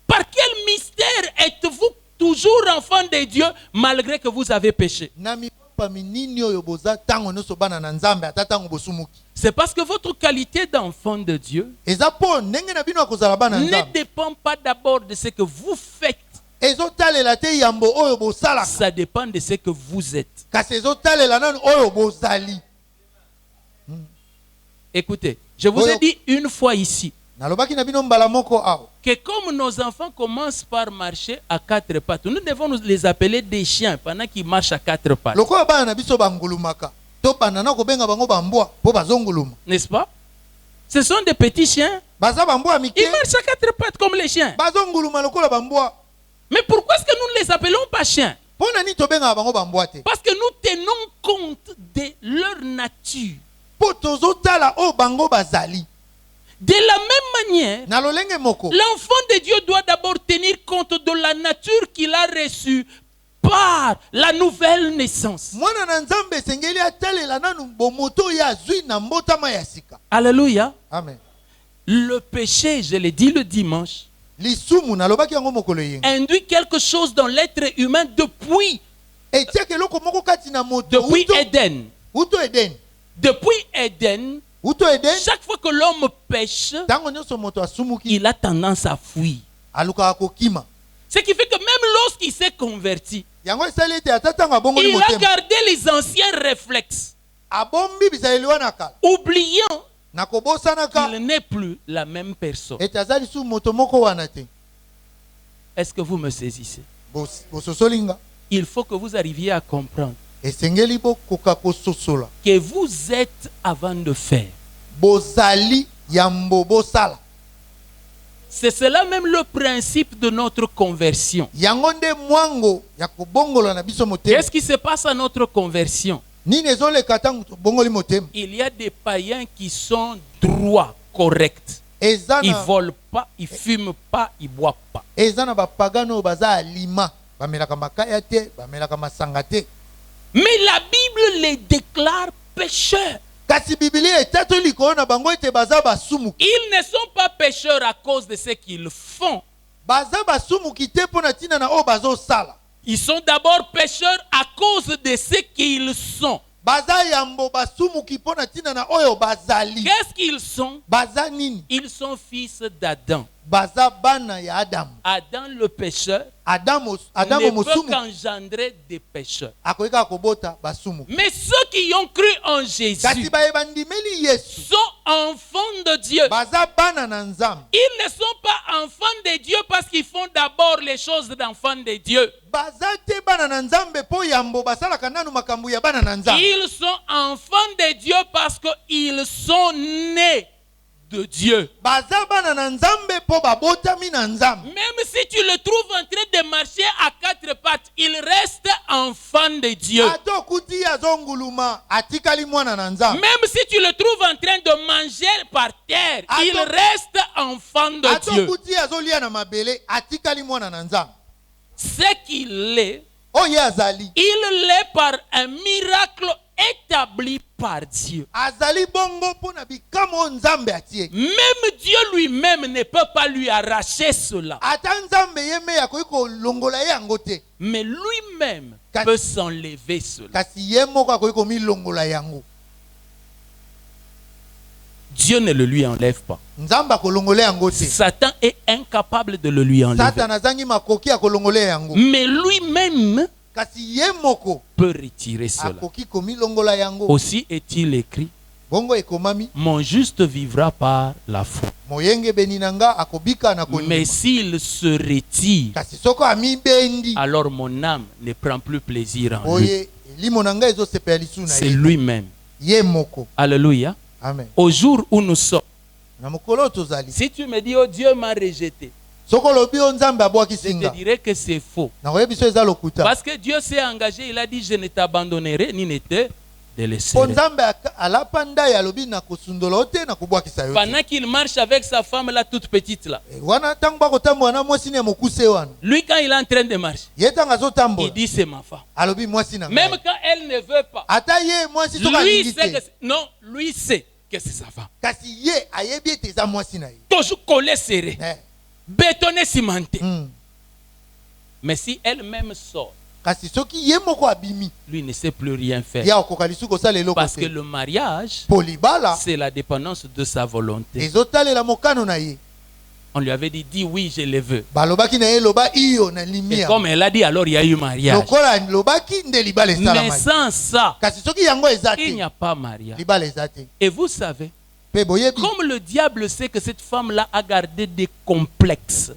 Par quel mystère êtes-vous toujours enfant de Dieu malgré que vous avez péché? Na mipapa minini oyo boza tango nyonso bana na Nzambe ata tango bosumuki. C'est parce que votre qualité d'enfant de Dieu Eza po ndenge na bino akozala bana na ne Nzambe. dépend pas d'abord de ce que vous faites. Ezotalela te yambo oyo bosalaka. Ça dépend de ce que vous êtes. Kasi ezotalela nani oyo bozali. Écoutez, je vous ai dit une fois ici Nalobaki na bino mbala moko awa. que comme nos enfants commencent par marcher à quatre pattes, nous devons les appeler des chiens pendant qu'ils marchent à quatre pattes. Lokola bana na biso bangulumaka. To banana kobenga bango bambwa po bazonguluma. N'est-ce pas? Ce sont des petits chiens. Baza bambwa mike. Ils marchent à quatre pattes comme les chiens. Bazonguluma lokola bambwa. Mais pourquoi est-ce que nous ne les appelons pas chiens? Pona ni tobenga bango bambwa te. Parce que nous tenons compte de leur nature. Po tozotala o bango bazali. De la même manière, Na lolenge moko. l'enfant de Dieu doit d'abord tenir compte de la nature qu'il a reçue par la nouvelle naissance. Mwana na Nzambe esengeli atalela nanu bomoto ya azwi na mbotama ya sika. Alléluia. Amen. Le péché, je l'ai dit le dimanche, Lisumu nalobaki yango mokolo yenga. induit quelque chose dans l'être humain depuis Etiaka eloko moko kati na moto. depuis Éden. Uto Eden. Depuis Éden, Uto Eden. chaque fois que l'homme pêche, Tango nyonso moto asumuki il a tendance à fuir. alukaka kokima. Ce qui fait que même lorsqu'il s'est converti, Yango esali ete ata tango abongoli il a motema. gardé les anciens réflexes, Abombi bisaleli wana kala. oubliant Na kobosanaka qu'il n'est plus la même personne. ete azali su moto moko wana te. Est-ce que vous me saisissez? Bososolinga. Il faut que vous arriviez à comprendre Esengeli bokoka kososola. que vous êtes avant de faire. Bozali yambo bosala. C'est cela même le principe de notre conversion. Yango nde mwango ya kobongola na biso motema. Qu'est-ce qui se passe à notre conversion? Nini ezoleka tango tobongoli motema. Il y a des païens qui sont droits, corrects. Eza Ils na volent pas, ils fument pas, ils boivent pas. eza na bapagano oyo baza alima. Bamelaka makaya te, bamelaka masanga te. Mais la Bible les déclare pécheurs. Kasi Biblia etato likolo na bango ete baza basumuki. Ils ne sont pas pécheurs à cause de ce qu'ils font. Baza basumuki te mpona ntina na oyo bazosala. Ils sont d'abord pécheurs à cause de ce qu'ils sont. Baza yambo basumuki mpona ntina na oyo bazali. Qu'est-ce qu'ils sont? Baza nini? Ils sont fils d'Adam. Baza bana ya Adamu. Adam le pécheur Adamo ne peut mosumu qu'engendrer des pécheurs. akoyeka kobota basumuki. Mais ceux qui ont cru en Jésus Kasi bayebandimeli Yesu. sont enfants de Dieu. Baza bana na Nzambe. Ils ne sont pas enfants de Dieu parce qu'ils font d'abord les choses d'enfants de Dieu. Baza te bana na Nzambe po yambo basalaka nanu makambo ya bana na Nzambe. Ils sont enfants de Dieu parce qu'ils sont nés de Dieu. baza bana na nzambe mpo babotami na nzambe. Même si tu le trouves en train de marcher à quatre pattes, il reste enfant de Dieu. ata okuti azonguluma atikali mwana na nzambe. Même si tu le trouves en train de manger par terre, il reste enfant de ata Dieu. okuti azolia na mabele atikali mwana na nzambe. Ce qu'il est, oyo azali il l'est par un miracle établi par Dieu. azali bongo mpo na bikamo nzambe atie. Même Dieu lui-même ne peut pas lui arracher cela. ata nzambe ye me akoki kolongola ye yango te. Mais lui-même Kat- peut s'enlever cela. kasi ye moko akoki komilongola yango. Dieu ne le lui enlève pas. nzambe akolongola yango te. Satan est incapable de le lui enlever. satana azangi makoki akolongola yango. Mais lui-même kasi ye moko peut retirer cela. akoki komilongola yango. Aussi est-il écrit, bongo ekomami mon juste vivra par la foi. moyenge beni na nga akobika na kondima. Mais s'il se retire, kasi soko amibendi alors mon âme ne prend plus plaisir en lui. oye elimo na nga ezosepela lisu na C'est ye. lui-même. ye moko. Alléluia. amen. Au jour où nous sommes, na mokolo oyo tozali si tu me dis, oh Dieu m'a rejeté, soko olobi oyo nzambe je abwakisi te nga dirais que c'est faux. nakoyebi so eza lokuta. Parce que Dieu s'est engagé, il a dit, je ne t'abandonnerai ni ne te mpo délaisserai. nzambe alapa ndai alobi na kosundola yo te na kobwakisa yo te. Pendant qu'il marche avec sa femme là, toute petite là, wana ntango bakotambola na mwasi ya mokuse wana lui quand il est en train de marcher, ye ntango il azotambola dit c'est ma femme. alobi mwasi na Même ngai. quand elle ne veut pas, ata ye mwasi soki lui alingi sait que te non, lui sait que c'est sa femme. kasi ye ayebi ete eza mwasi na ye. Toujours collé serré, Eh, bétonné, cimenté. mm. Mais si elle-même sort, kasi soki ye moko abimi lui ne sait plus rien faire. ye akoka lisusu kosala eloko Parce que te. le mariage, po libala c'est la dépendance de sa volonté. ezotalela mokano na ye. On lui avait dit, dis oui, je le veux. balobaki na ye loba iyo na limi Et yango. comme elle a dit, alors il y a eu mariage. lokola lobaki nde libala Mais esalamaki. sans ça, kasi soki yango eza il n'y te a pas mariage. libala eza te. Et vous savez, mpe boyebi comme le diable sait que cette femme-là a gardé des complexes,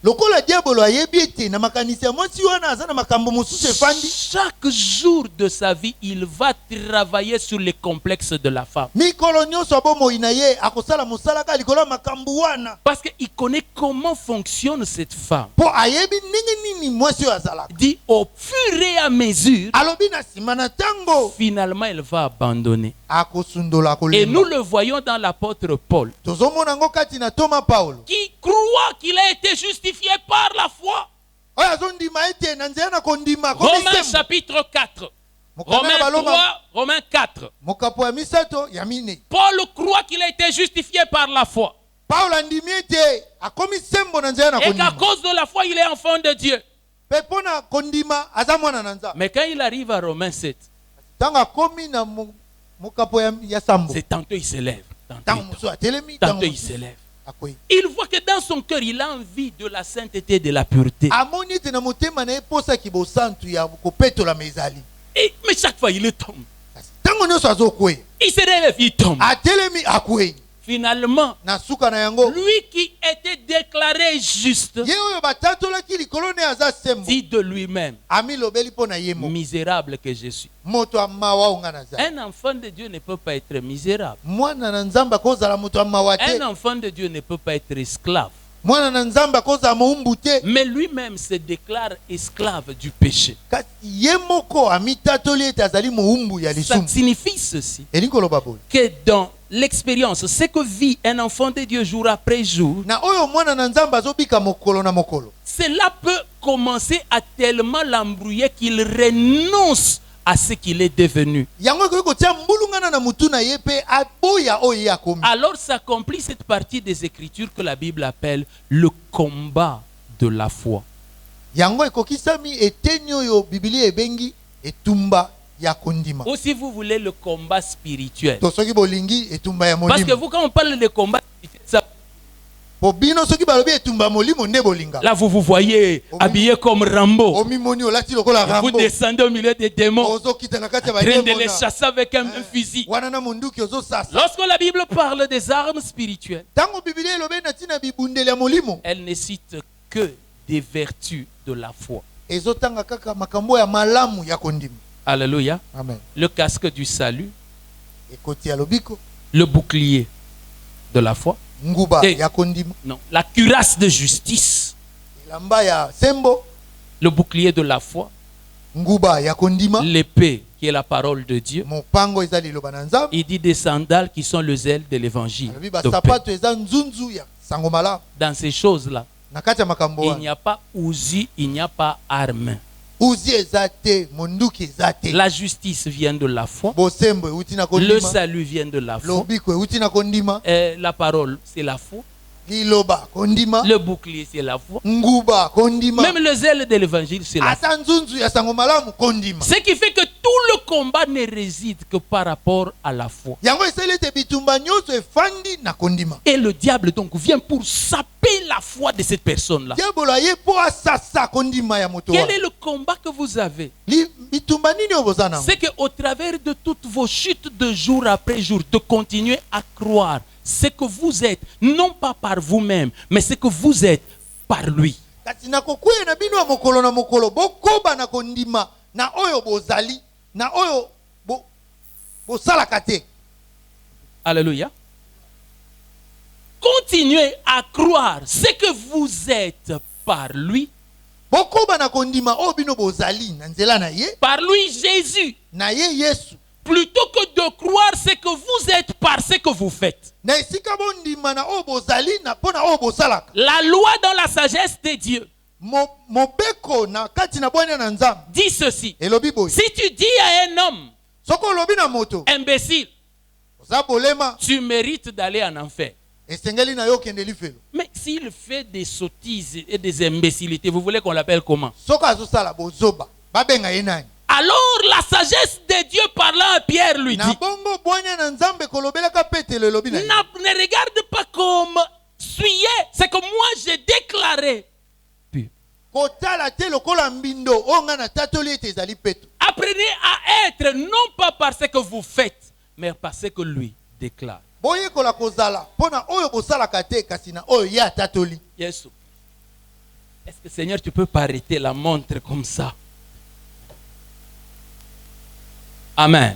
lokola diabolo ayebi ete na makanisi ya mwasi wana aza na makambo mosusu efandi. chaque jour de sa vie, il va travailler sur les complexes de la femme. mikolo nyonso abomoi na ye akosala mosala kaka likolo ya makambo wana Parce qu'il connaît comment fonctionne cette femme. mpo ayebi ndenge nini mwasi oyo azalaka. Il dit au fur et à mesure, alobi na nsima na ntango finalement, elle va abandonner. akosundola Et nous akolemba. le voyons dans l'apôtre Paul, tozomona yango kati na toma paulo qui croit qu'il a été justifié par la foi. oyo azondima ete na nzela na kondima Romains chapitre 4. Romains 3, Romains 4. mokapo ya misato ya minei. Paul croit qu'il a été justifié par la foi. paulo andimi ete akomi sembo na nzela na Et qu'à kondima cause de la foi, il est enfant de Dieu. mpe mpo na kondima aza mwana na nzambe. Mais quand il arrive à Romains 7, ntango akomi na mokapo ya sambo c'est tantôt il s'élève, ntango tantôt mosusu atelemi ntango il mosusu s'élève. akwei. Il voit que dans son cœur, il a envie de la sainteté et de la pureté. amoni ete na motema na ye eposaki bosantu ya kopetolama ezali. Mais chaque fois, il tombe. kasi ntango nyonso azokwea Il se relève, il tombe. atelemi akwei. Finalement, na suka na yango lui qui était déclaré juste, ye oyo batatolaki likolo ne aza sembo dit de lui-même, amilobeli mpo na ye moko misérable que je suis. moto ya mawa oyo nga nazali. Un enfant de Dieu ne peut pas être misérable. mwana na nzambe akozala moto ya mawa te. Un enfant de Dieu ne peut pas être esclave. mwana na nzambe akozala moumbu te. Mais lui-même se déclare esclave du péché. kasi ye moko amitatoli ete azali moumbu ya Ça lisumu. signifie ceci, elingi koloba boye que dans l'expérience, ce que vit un enfant de Dieu jour après jour, na oyo mwana na nzambe azobika mokolo na mokolo cela peut commencer à tellement l'embrouiller qu'il renonce à ce qu'il est devenu. yango ekoki kotia mbulungana na mutu na ye mpe aboya oyo ye akomi. Alors s'accomplit cette partie des Écritures que la Bible appelle le combat de la foi. yango ekokisami eteni oyo bibilia ebengi etumba ya kondima. Ou si vous voulez le combat spirituel. to soki bolingi etumba ya Parce que molimo. vous, quand on parle de combat spirituel, ça, po bino soki balobi etumba ya molimo nde bolinga. là vous vous voyez habillé comme Rambo. omimoni olati lokola Vous rambo. descendez au milieu des démons, en ozokita na kati ya train de les bademona. chasser avec un fusil. wana na munduki ozosasa. Lorsque la Bible parle des armes spirituelles, ntango bibilia elobi na ntina bibundeli ya molimo elle ne cite que des vertus de la foi. ezotanga kaka makambo ya malamu ya kondima. Alléluia. amen. Le casque du salut, ekoti ya lobiko le bouclier, de la foi. nguba Eh. ya kondima, Non, la cuirasse de justice, elamba ya sembo, le bouclier de la foi, nguba ya kondima, l'épée qui est la parole de Dieu. mopango eza liloba na Nzambe, Il dit des sandales qui sont le zèle de l'évangile. alobi de paix. basapato eza nzunzu ya sango malamu. Dans ces choses-là, Na kati ya makambo il wana n'y a pas ouzi, il n'y a pas arme. uzi eza te, monduki eza te, La justice vient de la foi. bosembo euti na Le kondima, salut vient de la foi. lobiko euti na kondima, La parole, c'est la foi. liloba kondima, Le bouclier, c'est la foi. nguba kondima, Même le zèle de l'évangile, c'est la foi. ata nzunzu ya sango malamu kondima. Ce qui fait que tout le combat ne réside que par rapport à la foi. Yango esali ete bitumba nyonso efandi na kondima. Et le diable donc vient pour saper la foi de cette personne-là. Diabolo aye po asasa kondima ya moto Quel wana. est le combat que vous avez? Bitumba nini oyo boza nango? C'est qu'au travers de toutes vos chutes de jour après jour, de continuer à croire ce que vous êtes, non pas par vous-même, mais ce que vous êtes par lui. Kasi na kokwea na bino ya mokolo na mokolo bokoba na kondima na oyo bozali na oyo bosalaka te. Alléluia. Continuez à croire ce que vous êtes par lui. Bokoba na kondima oyo bino bozali na nzela na ye, Par lui, Jésus. na ye Yesu. Plutôt que de croire ce que vous êtes par ce que vous faites. Na esika bondima na oyo bozali na pona oyo bosalaka. La loi dans la sagesse de Dieu Mobeko na kati na bwanya na Nzambe dit ceci. elobi boye. Si tu dis à un homme Soko olobi na moto imbécile, oza bolema, tu mérites d'aller en enfer. esengeli na yo okende lifelo. Mais s'il fait des sottises et des imbécilités, vous voulez qu'on l'appelle comment? Soko azosala bozoba babenga ye nani? Alors la sagesse de Dieu parlant à Pierre lui Na dit, bongo bwanya na Nzambe kolobelaka Petelo elobi na ye. ne regarde pas comme suyé, c'est que moi j'ai déclaré. Kotala te lokola mbindo oyo nga na tatoli ete ezali peto. Apprenez à être non pas par ce que vous faites, mais par ce que lui déclare. Boyekola kozala pona oyo bosalaka te kasi na oyo ye atatoli. Yesu, est-ce que Seigneur tu peux pas arrêter la montre comme ça? Amen.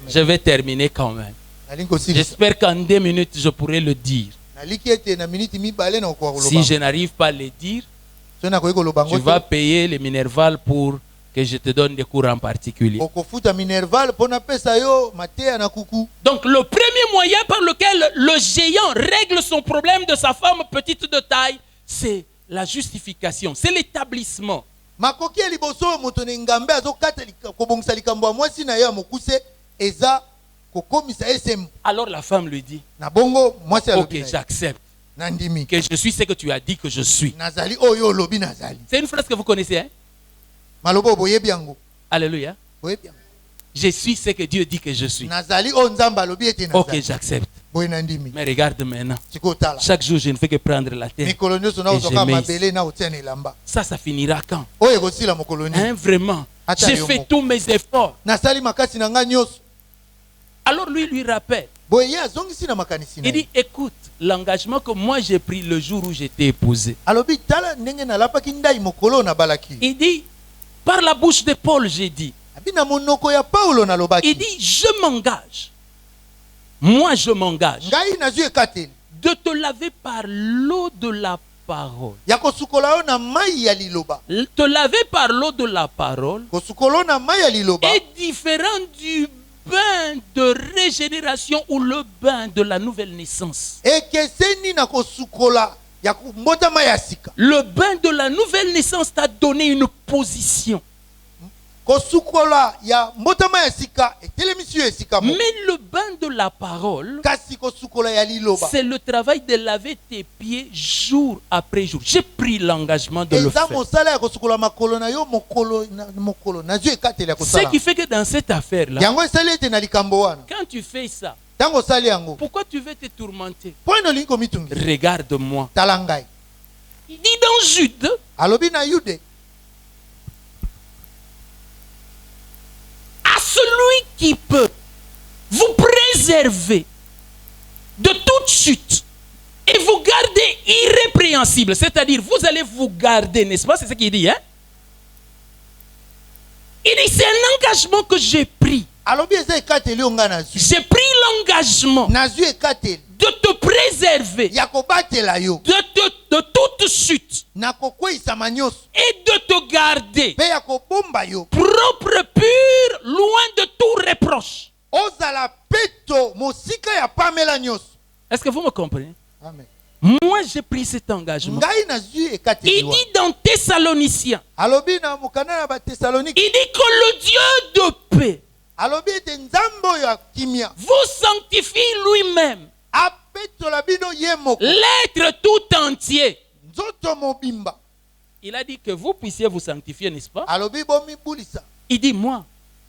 Je vais terminer quand même. Nalingi kosilisa. J'espère qu'en 2 minutes je pourrai le dire. Naliki ete na miniti mibale na okoka koloba. Si je n'arrive pas à le dire, So nakoki koloba tu ngo vas te. payer les Minerval pour que je te donne des cours en particulier. Okofuta minerval pona pesa yo mateya na kuku. Donc le premier moyen par lequel le géant règle son problème de sa femme petite de taille, c'est la justification, c'est l'établissement. Makoki ya liboso oyo moto na ngambe azokata kobongisa likambo ya mwasi na ye ya mokuse eza kokomisa esembo. Alors la femme lui dit, Na bongo mwasi ok, alobi na ye. j'accepte Nandimi. que je suis ce que tu as dit que je suis. Nazali oyo olobi nazali. C'est une phrase que vous connaissez, hein? Malobo boyebi yango. Alléluia. Boyebi yango. Je suis ce que Dieu dit que je suis. Nazali oyo Nzambe alobi ete Ok, nazali. j'accepte. Boye nandimi. Mais regarde maintenant. Tikotala. Chaque jour, je ne fais que prendre la tête. Mikolo nyonso na Et ozoka je mets mabele na otia na elamba. Ça finira quand? Oyo ekosila mokolo nini? Hein, vraiment. Attends, J'ai yo, fait mon- tous mes efforts. Nasali makasi na nga nyonso. Alors lui rappelle. Boye ye azongisi na makanisi na Il ye. dit, écoute, l'engagement que moi j'ai pris le jour où j'étais épousé. Alobi tala ndenge nalapaki ndai mokolo na balaki. Il dit, par la bouche de Paul, j'ai dit. Abi na monoko ya Paulo Il nalobaki. dit, je m'engage. Moi, je m'engage Ngai nazwi ekateli. de te laver par l'eau de la parole. Ya kosukola yo na mai ya liloba. Te laver par l'eau de la parole Kosukola yo na mai ya liloba. est différent du bain de régénération ou le bain de la nouvelle naissance. Ekeseni na kosukola ya mbotama ya sika. Le bain de la nouvelle naissance t'a donné une position. Kosukola ya mbotama ya sika etelemisi yo esika mo. Mais le bain de la parole, Kasi kosukola ya liloba. c'est le travail de laver tes pieds jour après jour. J'ai pris l'engagement de le Eza faire. mosala ya kosukola makolo na yo mokolo na mokolo. Nazwi ekateli ya Ce kosala. qui fait que dans cette affaire-là, Yango esali ete na likambo wana. quand tu fais ça, Tango osali yango. pourquoi tu veux te tourmenter? Po ino olingi komitungi. Regarde-moi. Tala ngai. Il dit dans Jude, Alobi na Yude. à celui qui peut vous préserver de toute chute et vous garder irrépréhensible. C'est-à-dire, vous allez vous garder, n'est-ce pas? C'est ce qu'il dit, hein? Il dit, c'est un engagement que j'ai pris. Alobi eza ekateli yo nga nazwi. J'ai pris l'engagement nazwi ekateli de te préserver ya kobatela yo de toute chute na kokweyisama nyonso et de te garder mpe ya kobomba yo propre, pur, loin de tout reproche. ozala peto mosika ya pamela nyonso. Est-ce que vous me comprenez? Amen. Moi, j'ai pris cet engagement. ngai nazwi ekateli Il dit dans Thessaloniciens, alobi na mokanda na batesalonike il dit que le Dieu de paix alobi ete nzambe oyo ya kimia vous sanctifie lui-même, apetola bino ye moko l'être tout entier. nzoto mobimba. Il a dit que vous puissiez vous sanctifier, n'est-ce pas? alobi bomibulisa. Il dit, moi,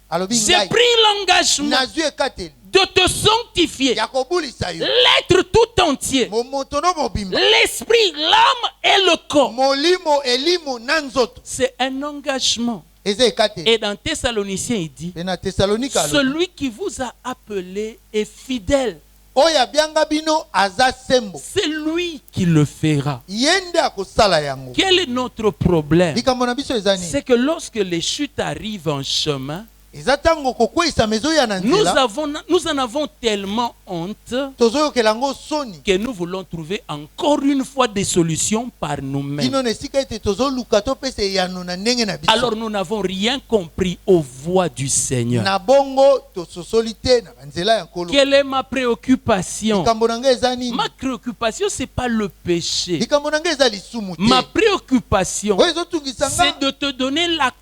alobi j'ai ngai pris l'engagement nazwi ekateli de te sanctifier, ya kobulisa yo l'être tout entier, momoto no mobimba l'esprit, l'âme et le corps. molimo elimo na nzoto. C'est un engagement. eza ekateli. Et dans Thessaloniciens, il dit, mpe na tesalonika alobi celui qui vous a appelé est fidèle. oyo abianga bino aza sembo C'est lui qui le fera. ye nde akosala yango. Quel est notre problème? likambo na biso eza nini? C'est que lorsque les chutes arrivent en chemin, eza ntango kokweyisama ezoya na nzela nous en avons tellement honte tozoyokela yango soni que nous voulons trouver encore une fois des solutions par nous-mêmes. kino na esika ete tozoluka topesa eyano na ndenge na biso. Alors nous n'avons rien compris aux voies du Seigneur. na bongo tososoli te na banzela ya nkolo. Quelle est ma préoccupation? likambo na ngai eza nini? Ma préoccupation, ce n'est pas le péché. likambo na ngai eza lisumu te. Ma préoccupation, oyo ezotungisa c'est nga de te donner la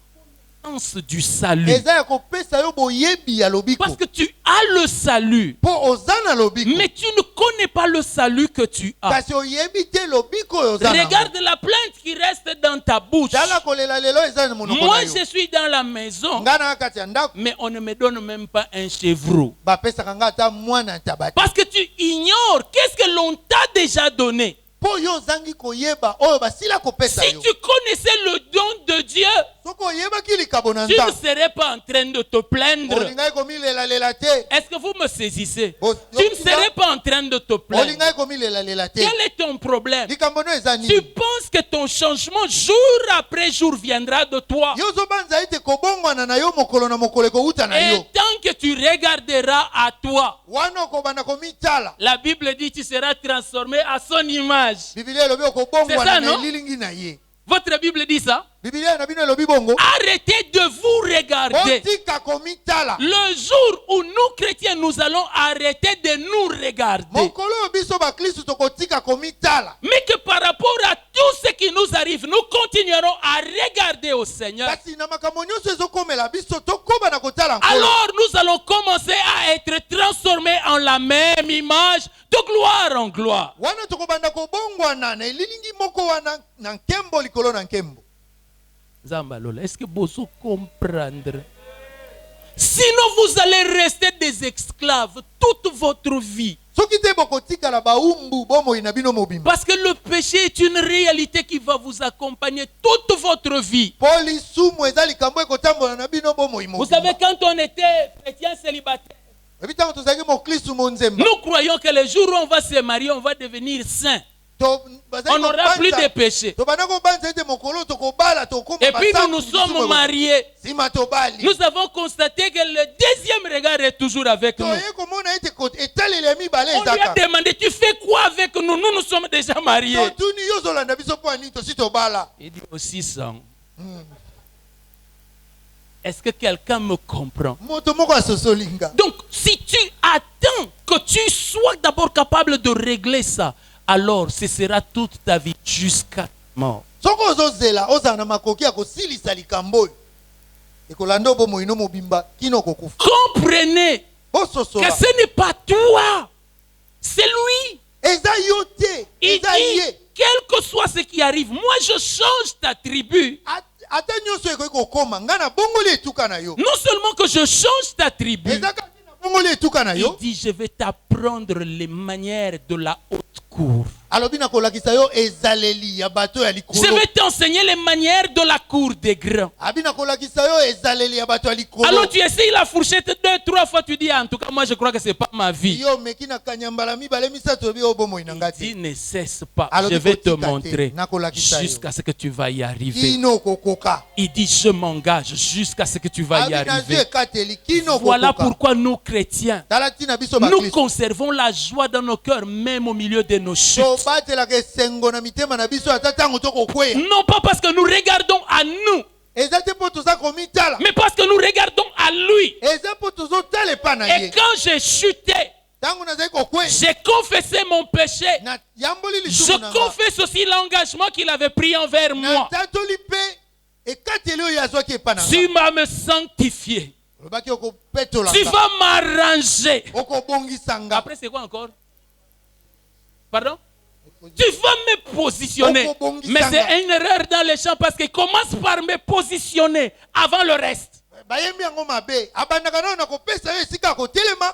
connaissance du salut. eza ya kopesa yo boyebi ya lobiko Parce que tu as le salut, mpo oza na lobiko mais tu ne connais pas le salut que tu as. kasi oyebi te lobiko oyo oza nango. Regarde la plainte qui reste dans ta bouche. tala kolela lelo eza na monoko Moi, na yo. je suis dans la maison, nga na kati ya ndako mais on ne me donne même pas un chevreau. bapesaka nga ata mwana tabati Parce que tu ignores qu'est-ce que l'on t'a déjà donné. mpo yo ozangi koyeba oyo basila kopesa Si yo. tu connaissais le don de Dieu, soki oyebaki likabo na tu ne nzambe serais pas en train de te plaindre. olingai komilelalela te. Est-ce que vous me saisissez? Bon, Tu ne serais pas en train de te plaindre. olingai komilelalela te. Quel est ton problème? likambo no eza Tu nini? penses que ton changement jour après jour viendra de toi. yo ozobanza ete kobongwana na yo mokolo na mokolo ekouta na Et yo. tant que tu regarderas à toi, wana okobanda komitala la Bible dit tu seras transformé à son image. bibilia elobi C'est ça, okobongwana na non? elilingi na ye. Votre Bible dit ça? bibilia na bino elobi bongo Arrêtez de vous regarder. otika komitala. Le jour où nous chrétiens nous allons arrêter de nous regarder, mokolo oyo biso baklistu tokotika komitala. mais que par rapport à tout ce qui nous arrive, nous continuerons à regarder au Seigneur. kasi na makambo nyonso ezokomela biso tokoba na kotala nkolo. Alors nous allons commencer à être transformés en la même image, de gloire en gloire. wana tokobanda kobongwana na elilingi moko wana na nkembo likolo na nkembo. Zambalola, est-ce que vous comprendre? Sinon vous allez rester des esclaves toute votre vie. soki te bokotikala baumbu bomoi na bino mobimba. Parce que le péché est une réalité qui va vous accompagner toute votre vie. po lisumu eza likambo ekotambola na bino bomoi Vous savez, mobimba. quand on était chrétien célibataire, ebi ntango tozalaki moklistu monzemba nous croyons que le jour où on va se marier, on va devenir saint. On n'aura plus de péché. tobanda kobanza ete mokolo tokobala tokoma Et puis nous nous sommes mariés. sima tobali Nous avons constaté que le deuxième regard est toujours avec nous. toye komona ete etaleli ya mibale On lui a ezaka demandé, tu fais quoi avec nous? Nous nous sommes déjà mariés. totuni yo ozolanda biso mpo ani tosi tobala. Il dit aussi ça. Est-ce que quelqu'un me comprend? moto moko asosolinga. Donc, si tu attends que tu sois d'abord capable de régler ça, alors ce sera toute ta vie jusqu'à mort. soki ozozela ozala na makoki ya kosilisa likambo oyo ekolanda bomoi no mobimba kino kokufa. Comprenez que bososola ce n'est pas toi, c'est lui. eza yo te Il eza ye. dit, quel que soit ce qui arrive, moi je change ta tribu. ata nyonso ekoki kokoma nga na bongoli etuka na yo. Non seulement que je change ta tribu, eza kati na bongoli etuka na il yo. dit, je vais t'apprendre les manières de la haute cour. alobi nakolakisa yo ezaleli ya bato ya Je likolo. vais t'enseigner les manières de la cour des grands. Abi nakolakisa yo ezaleli ya bato ya likolo. Alors tu essayes la fourchette 2-3 fois, tu dis en tout cas moi je crois que c'est pas ma vie. Yo meki na kanyambala mibale misato bi obomo inanga Il dit te. ne cesse pas, Alors, je vais te Kotika te, montrer nakolakisa yo. jusqu'à ce que tu vas y arriver. Kino kokoka. Il dit je m'engage jusqu'à ce que tu vas y Abi na arriver. zue kateli kino Voilà kokoka. pourquoi nous chrétiens, Tala tina biso ba nous Kristo. conservons la joie dans nos cœurs même au milieu de nos chutes. So batelaka esengo na mitema na biso ata ntango tokokweya. Non pas parce que nous regardons à nous, Eza te mpo toza komitala. mais parce que nous regardons à lui. Eza mpo tozotala epa na Et ye. quand j'ai chuté, Ntango nazali kokweya. j'ai confessé mon péché. Na yamboli Je lisumu na nga. confesse aussi l'engagement qu'il avait pris envers Na moi. tatoli mpe ekateli oyo azwaki epa na nga. Tu vas me sanctifier. Olobaki okopetola Tu nga. vas m'arranger. Okobongisa nga. Après, c'est quoi encore? Pardon? Tu vas me positionner. Mais c'est une erreur dans les chants parce qu'il commence par me positionner avant le reste. Bayembi yango mabe. Abandaka nao na kopesa yo esika ya kotelema.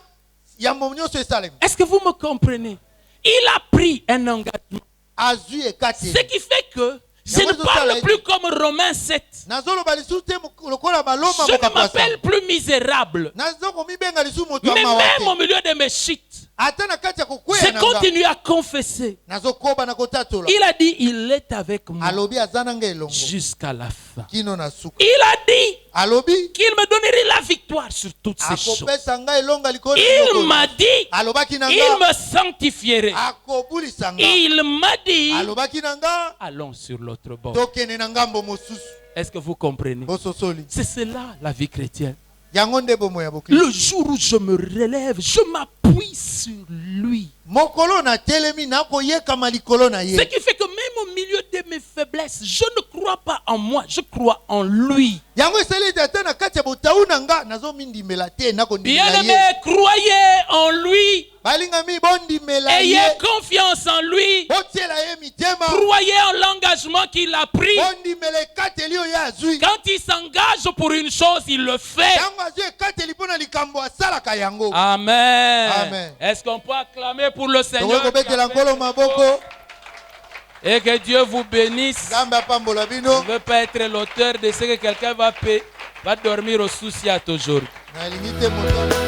Yambo nyonso esalema. Est-ce que vous me comprenez? Il a pris un engagement. Azwi Ce ekateli. qui fait que je ne parle plus comme Romains 7. Nazoloba lisusu te lokola baloma Je ne mokapasa. m'appelle plus misérable. Nazokomibenga lisusu moto Mais ya mawa même au te. milieu de mes chutes, Ata na kati ya je kokweya na nga. continue à confesser. Nazokoba na kotatola. Il a dit, il est avec moi Alobi aza na nga elongo. jusqu'à la fin. Kino na suka. Il a dit Alobi qu'il me donnerait la victoire sur toutes ces choses. akopesa nga elonga likolo. Il m'a dit, Alobaki na il nga. me sanctifierait. Akobulisa nga. Il m'a dit, Alobaki na nga. allons sur l'autre bord. Tokende na ngambo mosusu. Est-ce que vous comprenez? Bososoli. C'est cela la vie chrétienne. Yango nde bomo ya bokristo. Le jour où je me relève, je m'appuie sur lui. Mokolo na telemi na koyekama likolo na Ce ye. qui fait que même au milieu de mes faiblesses, je ne crois pas en moi, je crois en lui. Yango esali ete ata na kati ya botau na nga nazomindimela te nakondimela ye. Bien-aimés, croyez en lui. balingami bondimela ye. Ayez confiance en lui. botiela ye mitema. Croyez en l'engagement qu'il a pris. bondimela ekateli oyo azwi. Quand il s'engage pour une chose, il le fait. ntango azwi ekateli mpo na likambo asalaka yango. Amen. Amen. Est-ce qu'on peut acclamer pour le tokoki Seigneur? kobetela nkolo maboko. Et que Dieu vous bénisse. nzambe apambola Je bino. ne veux pas être l'auteur de ce que quelqu'un va dormir au souci aujourd'hui. nalingi te moto